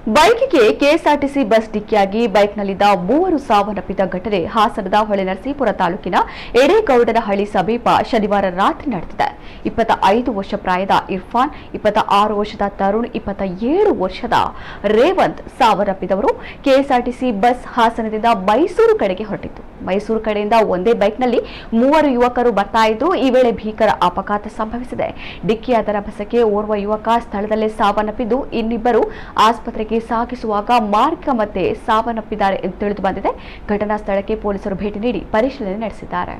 ಬೈಕ್ಗೆ KSRTC bus ಡಿಕ್ಕಿಯಾಗಿ ಬೈಕ್ನಲ್ಲಿದ್ದ ಮೂವರು ಸಾವನ್ನಪ್ಪಿದ ಘಟನೆ ಹಾಸನದ ಹೊಳೆನರಸೀಪುರ ತಾಲೂಕಿನ ಎಡೇಗೌಡನಹಳ್ಳಿ ಸಮೀಪ ಶನಿವಾರ ರಾತ್ರಿ ನಡೆದಿದೆ. 25 ವರ್ಷ ಪ್ರಾಯದ ಇರ್ಫಾನ್, 26 ವರ್ಷದ ತರುಣ್, 27 ವರ್ಷದ ರೇವಂತ್ ಸಾವನ್ನಪ್ಪಿದವರು. ಕೆಎಸ್ಆರ್ಟಿಸಿ ಬಸ್ ಹಾಸನದಿಂದ ಮೈಸೂರು ಕಡೆಗೆ ಹೊರಟಿತ್ತು. ಮೈಸೂರು ಕಡೆಯಿಂದ ಒಂದೇ ಬೈಕ್ನಲ್ಲಿ ಮೂವರು ಯುವಕರು ಬರ್ತಾ ಇದ್ದು, ಈ ವೇಳೆ ಭೀಕರ ಅಪಘಾತ ಸಂಭವಿಸಿದೆ. ಡಿಕ್ಕಿಯಾದ ಬಸ್ಗೆ ಓರ್ವ ಯುವಕ ಸ್ಥಳದಲ್ಲೇ ಸಾವನ್ನಪ್ಪಿದ್ದು, ಇನ್ನಿಬ್ಬರು ಆಸ್ಪತ್ರೆಗೆ ಸಾಗಿಸುವಾಗ ಮಾರ್ಗ ಮಧ್ಯೆ ಸಾವನ್ನಪ್ಪಿದ್ದಾರೆ ಎಂದು ತಿಳಿದು ಬಂದಿದೆ. ಘಟನಾ ಸ್ಥಳಕ್ಕೆ ಪೊಲೀಸರು ಭೇಟಿ ನೀಡಿ ಪರಿಶೀಲನೆ ನಡೆಸಿದ್ದಾರೆ.